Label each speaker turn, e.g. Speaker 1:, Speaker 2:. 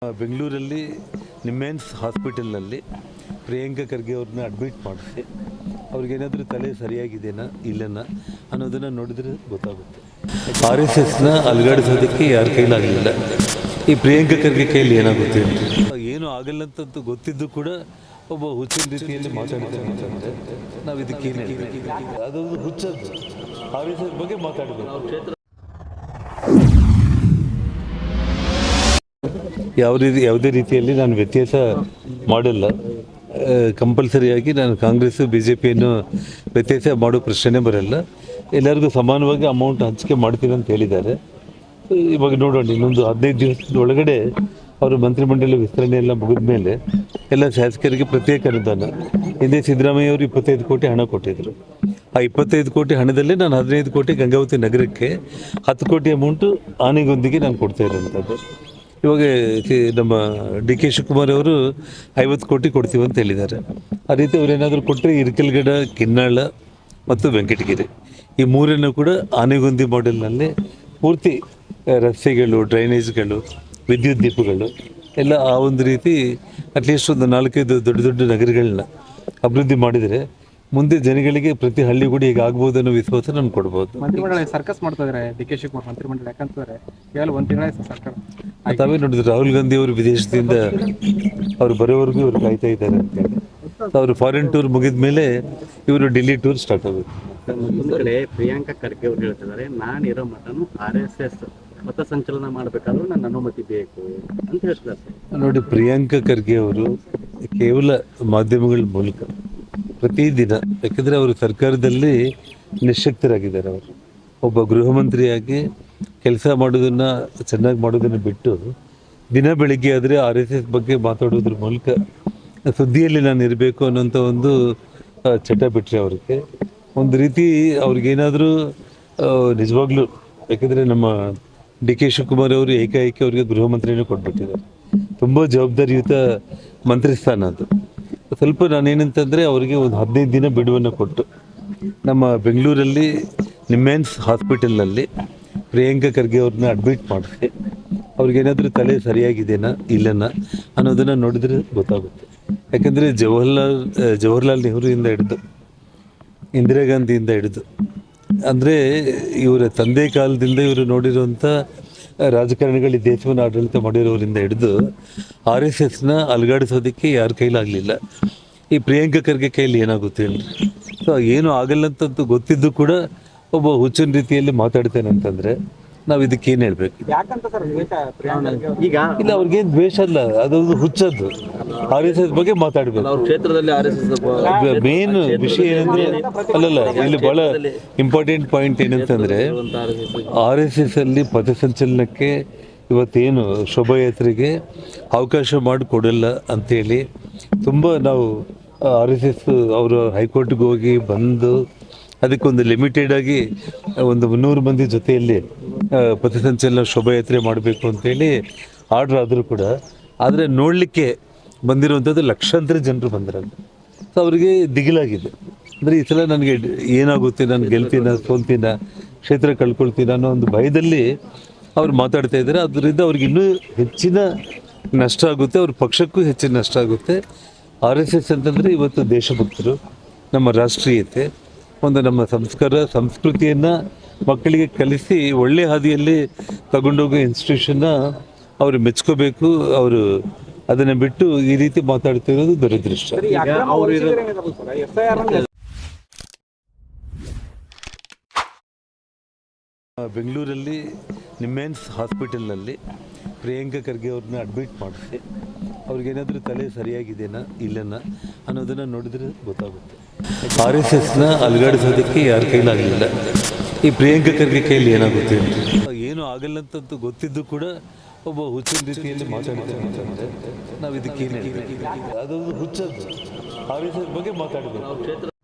Speaker 1: ಬೆಂಗಳೂರಲ್ಲಿ ನಿಮ್ಮೆನ್ಸ್ ಹಾಸ್ಪಿಟಲ್ನಲ್ಲಿ ಪ್ರಿಯಾಂಕಾ ಖರ್ಗೆ ಅವ್ರನ್ನ ಅಡ್ಮಿಟ್ ಮಾಡಿಸಿ ಅವ್ರಿಗೇನಾದರೂ ತಲೆ ಸರಿಯಾಗಿದೆಯಾ ಇಲ್ಲನ ಅನ್ನೋದನ್ನು ನೋಡಿದ್ರೆ ಗೊತ್ತಾಗುತ್ತೆ. RSSನ ಅಲುಗಾಡಿಸೋದಕ್ಕೆ ಯಾರ ಕೈಲಾಗಲಿಲ್ಲ. ಈ ಪ್ರಿಯಾಂಕಾ ಖರ್ಗೆ ಕೈಲಿ ಏನಾಗುತ್ತೆ ಏನು ಆಗಲ್ಲ ಅಂತಂದು ಗೊತ್ತಿದ್ದು ಕೂಡ ಒಬ್ಬ ಹುಚ್ಚಿನ ರೀತಿಯಲ್ಲಿ ಮಾತಾಡ್ತಾರೆ ಅಂತಂದರೆ ನಾವು ಇದಕ್ಕೇನು ಅದೊಂದು ಹುಚ್ಚದ್ದು. RSS ಬಗ್ಗೆ ಮಾತಾಡಬೇಕು. ಯಾವುದೇ ರೀತಿಯಲ್ಲಿ ನಾನು ವ್ಯತ್ಯಾಸ ಮಾಡಲ್ಲ. ಕಂಪಲ್ಸರಿಯಾಗಿ ನಾನು ಕಾಂಗ್ರೆಸ್ಸು BJPಯನ್ನು ವ್ಯತ್ಯಾಸ ಮಾಡೋ ಪ್ರಶ್ನೆ ಬರಲ್ಲ. ಎಲ್ಲರಿಗೂ ಸಮಾನವಾಗಿ ಅಮೌಂಟ್ ಹಂಚಿಕೆ ಮಾಡ್ತೀನಿ ಅಂತ ಹೇಳಿದ್ದಾರೆ. ಇವಾಗ ನೋಡೋಣ, ಇನ್ನೊಂದು 15 ದಿವಸದ ಒಳಗಡೆ ಅವರು ಮಂತ್ರಿಮಂಡಲ ವಿಸ್ತರಣೆ ಎಲ್ಲ ಮುಗಿದ ಮೇಲೆ ಎಲ್ಲ ಶಾಸಕರಿಗೆ ಪ್ರತ್ಯೇಕ ಅನುದಾನ. ಹಿಂದೆ ಸಿದ್ದರಾಮಯ್ಯ ಅವರು 25 ಕೋಟಿ ಹಣ ಕೊಟ್ಟಿದ್ದರು. ಆ 25 ಕೋಟಿ ಹಣದಲ್ಲೇ ನಾನು 15 ಕೋಟಿ ಗಂಗಾವತಿ ನಗರಕ್ಕೆ 10 ಕೋಟಿ ಅಮೌಂಟು ಆನೆಗೊಂದಿಗೆ ನಾನು ಕೊಡ್ತಾ ಇರೋಂಥದ್ದು. ಇವಾಗ ನಮ್ಮ DK ಶಿವಕುಮಾರ್ ಅವರು 50 ಕೋಟಿ ಕೊಡ್ತೀವಿ ಅಂತ ಹೇಳಿದ್ದಾರೆ. ಆ ರೀತಿ ಅವರೇನಾದರೂ ಕೊಟ್ಟರೆ ಇರಿಕಲ್ಗಡ, ಕಿನ್ನಾಳ ಮತ್ತು ವೆಂಕಟಗಿರಿ ಈ ಮೂರನ್ನು ಕೂಡ ಆನೆಗೊಂದಿ ಮಾಡೆಲ್ನಲ್ಲಿ ಪೂರ್ತಿ ರಸ್ತೆಗಳು, ಡ್ರೈನೇಜ್ಗಳು, ವಿದ್ಯುತ್ ದೀಪಗಳು ಎಲ್ಲ ಆ ಒಂದು ರೀತಿ ಅಟ್ಲೀಸ್ಟ್ ಒಂದು 4-5 ದೊಡ್ಡ ದೊಡ್ಡ ನಗರಗಳನ್ನ ಅಭಿವೃದ್ಧಿ ಮಾಡಿದರೆ ಮುಂದೆ ಜನಗಳಿಗೆ ಪ್ರತಿ ಹಳ್ಳಿ ಕೂಡ ಈಗ ಆಗ್ಬೋದು ಅನ್ನೋ ವಿಶ್ವಾಸ ನಮ್ಗೆ ಕೊಡ್ಬೋದು.
Speaker 2: ಮಂತ್ರಿಮಂಡಲ ಸರ್ಕಸ್ ಮಾಡ್ತಾ ಇದ್ದಾರೆ DK ಶಿವಕುಮಾರ್ ಮಂತ್ರಿಮಂಡಲ. ಯಾಕಂತಂದ್ರೆ ಕೇವಲ 1 ತಿಂಗಳ ಸರ್ಕಾರ
Speaker 1: ತಾವೇ ನೋಡಿದ್ರು, ರಾಹುಲ್ ಗಾಂಧಿ ಅವರು ವಿದೇಶದಿಂದ ಅವ್ರು ಬರೋವರೆಗೂ ಇವರು ಕಾಯ್ತಾ ಇದ್ದಾರೆ ಅಂತೇಳಿ. ಅವರು ಫಾರಿನ್ ಟೂರ್ ಮುಗಿದ ಮೇಲೆ ಇವರು ಡೆಲ್ಲಿ ಟೂರ್ ಸ್ಟಾರ್ಟ್ ಆಗುತ್ತೆ.
Speaker 3: ಒಂದು ಕಡೆ ಪ್ರಿಯಾಂಕಾ ಖರ್ಗೆ ಅವರು ಹೇಳ್ತಿದ್ದಾರೆ, ನಾನಿರೋ ಮಟ್ಟನು RSS ಮತ ಸಂಚಲನ ಮಾಡಬೇಕಾದ್ರೂ ನನ್ನ ಅನುಮತಿ ಬೇಕು ಅಂತ ಹೇಳ್ತಾರೆ.
Speaker 1: ನೋಡಿ, ಪ್ರಿಯಾಂಕಾ ಖರ್ಗೆ ಅವರು ಕೇವಲ ಮಾಧ್ಯಮಗಳ ಮೂಲಕ ಪ್ರತಿದಿನ, ಯಾಕಂದರೆ ಅವರು ಸರ್ಕಾರದಲ್ಲಿ ನಿಶ್ಶಕ್ತರಾಗಿದ್ದಾರೆ. ಅವರು ಒಬ್ಬ ಗೃಹ ಮಂತ್ರಿಯಾಗಿ ಕೆಲಸ ಮಾಡೋದನ್ನು ಚೆನ್ನಾಗಿ ಮಾಡೋದನ್ನು ಬಿಟ್ಟು ದಿನ ಬೆಳಿಗ್ಗೆ ಆದರೆ RSS ಬಗ್ಗೆ ಮಾತಾಡೋದ್ರ ಮೂಲಕ ಸುದ್ದಿಯಲ್ಲಿ ನಾನು ಇರಬೇಕು ಅನ್ನೋಂಥ ಒಂದು ಚಟ ಬಿಟ್ಟರೆ ಅವ್ರಿಗೆ ಒಂದು ರೀತಿ ಅವ್ರಿಗೇನಾದರೂ ನಿಜವಾಗ್ಲೂ, ಯಾಕೆಂದರೆ ನಮ್ಮ DK ಶಿವಕುಮಾರ್ ಅವರು ಏಕಾಏಕಿ ಅವರಿಗೆ ಗೃಹ ಮಂತ್ರಿನೂ ಕೊಟ್ಬಿಟ್ಟಿದ್ದಾರೆ. ತುಂಬ ಜವಾಬ್ದಾರಿಯುತ ಮಂತ್ರಿ ಸ್ಥಾನ ಅದು. ಸ್ವಲ್ಪ ನಾನೇನಂತಂದರೆ ಅವರಿಗೆ ಒಂದು 15 ದಿನ ಬಿಡುವನ್ನು ಕೊಟ್ಟು ನಮ್ಮ ಬೆಂಗಳೂರಲ್ಲಿ ನಿಮ್ಮೆನ್ಸ್ ಹಾಸ್ಪಿಟಲ್ನಲ್ಲಿ ಪ್ರಿಯಾಂಕಾ ಖರ್ಗೆ ಅವ್ರನ್ನ ಅಡ್ಮಿಟ್ ಮಾಡಿಸಿ ಅವ್ರಿಗೇನಾದರೂ ತಲೆ ಸರಿಯಾಗಿದೆಯಾ ಇಲ್ಲನ ಅನ್ನೋದನ್ನು ನೋಡಿದ್ರೆ ಗೊತ್ತಾಗುತ್ತೆ. ಯಾಕಂದರೆ ಜವಾಹರ್ಲಾಲ್ ನೆಹರುವಿಂದ ಹಿಡಿದು ಇಂದಿರಾ ಗಾಂಧಿಯಿಂದ ಹಿಡಿದು, ಅಂದರೆ ಇವರ ತಂದೆ ಕಾಲದಿಂದ ಇವರು ನೋಡಿರುವಂಥ ರಾಜಕಾರಣಿಗಳು ದೇಶವನ್ನು ಆಡಳಿತ ಮಾಡಿರೋರಿಂದ ಹಿಡಿದು RSSನ ಅಲುಗಾಡಿಸೋದಕ್ಕೆ ಯಾರ ಕೈಲಾಗಲಿಲ್ಲ. ಈ ಪ್ರಿಯಾಂಕಾ ಖರ್ಗೆ ಕೈಲಿ ಏನಾಗುತ್ತೆ ಹೇಳಿ. ಸೊ ಏನು ಆಗಲ್ಲ ಅಂತಂದು ಗೊತ್ತಿದ್ದು ಕೂಡ ಒಬ್ಬ ಹುಚ್ಚಿನ ರೀತಿಯಲ್ಲಿ ಮಾತಾಡ್ತೇನೆ ಅಂತಂದರೆ ನಾವು ಇದಕ್ಕೇನು ಹೇಳಬೇಕು?
Speaker 3: ಈಗ
Speaker 1: ಇಲ್ಲ, ಅವ್ರಿಗೇನು ದ್ವೇಷ ಅಲ್ಲ, ಅದೊಂದು ಹುಚ್ಚದ್ದು. RSS ಬಗ್ಗೆ ಮಾತಾಡಬೇಕು.
Speaker 3: ಕ್ಷೇತ್ರದಲ್ಲಿ RSS
Speaker 1: ಮೇನ್ ವಿಷಯ ಏನಂದರೆ, ಅಲ್ಲಲ್ಲ, ಇಲ್ಲಿ ಭಾಳ ಇಂಪಾರ್ಟೆಂಟ್ ಪಾಯಿಂಟ್ ಏನಂತಂದರೆ RSS ಅಲ್ಲಿ ಪಥಸಂಚಲನಕ್ಕೆ ಇವತ್ತೇನು ಶೋಭಾಯಾತ್ರೆಗೆ ಅವಕಾಶ ಮಾಡಿಕೊಡಲ್ಲ ಅಂಥೇಳಿ ತುಂಬ ನಾವು RSS ಅವರು ಹೈಕೋರ್ಟ್ಗೆ ಹೋಗಿ ಬಂದು ಅದಕ್ಕೊಂದು ಲಿಮಿಟೆಡ್ ಆಗಿ ಒಂದು 300 ಮಂದಿ ಜೊತೆಯಲ್ಲಿ ಪಥಸಂಚಲನ ಶೋಭಾಯಾತ್ರೆ ಮಾಡಬೇಕು ಅಂತೇಳಿ ಆರ್ಡ್ರ್ ಆದರೂ ಕೂಡ, ಆದರೆ ನೋಡಲಿಕ್ಕೆ ಬಂದಿರುವಂಥದ್ದು ಲಕ್ಷಾಂತರ ಜನರು ಬಂದಿರಲ್ಲ. ಸೊ ಅವರಿಗೆ ದಿಗಿಲಾಗಿದೆ. ಅಂದರೆ ಈ ಸಲ ನನಗೆ ಏನಾಗುತ್ತೆ, ನಾನು ಗೆಲ್ತೀನ, ಸೋಲ್ತೀನ, ಕ್ಷೇತ್ರ ಕಳ್ಕೊಳ್ತೀನ ಅನ್ನೋ ಒಂದು ಭಯದಲ್ಲಿ ಅವ್ರು ಮಾತಾಡ್ತಾ ಇದ್ದಾರೆ. ಅದರಿಂದ ಅವ್ರಿಗೆ ಇನ್ನೂ ಹೆಚ್ಚಿನ ನಷ್ಟ ಆಗುತ್ತೆ, ಅವ್ರ ಪಕ್ಷಕ್ಕೂ ಹೆಚ್ಚಿನ ನಷ್ಟ ಆಗುತ್ತೆ. RSS ಅಂತಂದರೆ ಇವತ್ತು ದೇಶಭಕ್ತರು, ನಮ್ಮ ರಾಷ್ಟ್ರೀಯತೆ, ಒಂದು ನಮ್ಮ ಸಂಸ್ಕೃತಿಯನ್ನು ಮಕ್ಕಳಿಗೆ ಕಲಿಸಿ ಒಳ್ಳೆ ಹಾದಿಯಲ್ಲಿ ತಗೊಂಡೋಗೋ ಇನ್ಸ್ಟಿಟ್ಯೂಷನ್ನ ಅವರು ಮೆಚ್ಕೋಬೇಕು. ಅವರು ಅದನ್ನು ಬಿಟ್ಟು ಈ ರೀತಿ ಮಾತಾಡ್ತಿರೋದು ದುರದೃಷ್ಟ. ಬೆಂಗಳೂರಲ್ಲಿ ನಿಮ್ಮೆನ್ಸ್ ಹಾಸ್ಪಿಟಲ್ನಲ್ಲಿ ಪ್ರಿಯಾಂಕಾ ಖರ್ಗೆ ಅವ್ರನ್ನ ಅಡ್ಮಿಟ್ ಮಾಡಿಸಿ ಅವ್ರಿಗೇನಾದರೂ ತಲೆ ಸರಿಯಾಗಿದೆಯಾ ಇಲ್ಲನ ಅನ್ನೋದನ್ನು ನೋಡಿದ್ರೆ ಗೊತ್ತಾಗುತ್ತೆ. RSSನ ಅಲುಗಾಡಿಸೋದಕ್ಕೆ ಯಾರ ಕೈಲಾಗಲಿಲ್ಲ. ಈ ಪ್ರಿಯಾಂಕಾ ಖರ್ಗೆ ಕೈಲಿ ಏನಾಗುತ್ತೆ ಏನು ಆಗಲ್ಲ ಅಂತಂದು ಗೊತ್ತಿದ್ದು ಕೂಡ ಒಬ್ಬ ಹುಚ್ಚಿನ ರೀತಿಯಲ್ಲಿ ಮಾತಾಡ್ತಾರೆ ಅಂತಂದರೆ ನಾವು ಇದಕ್ಕೇನು ಅದೊಂದು ಹುಚ್ಚದ್ದು. RSS ಬಗ್ಗೆ ಮಾತಾಡಬೇಕು.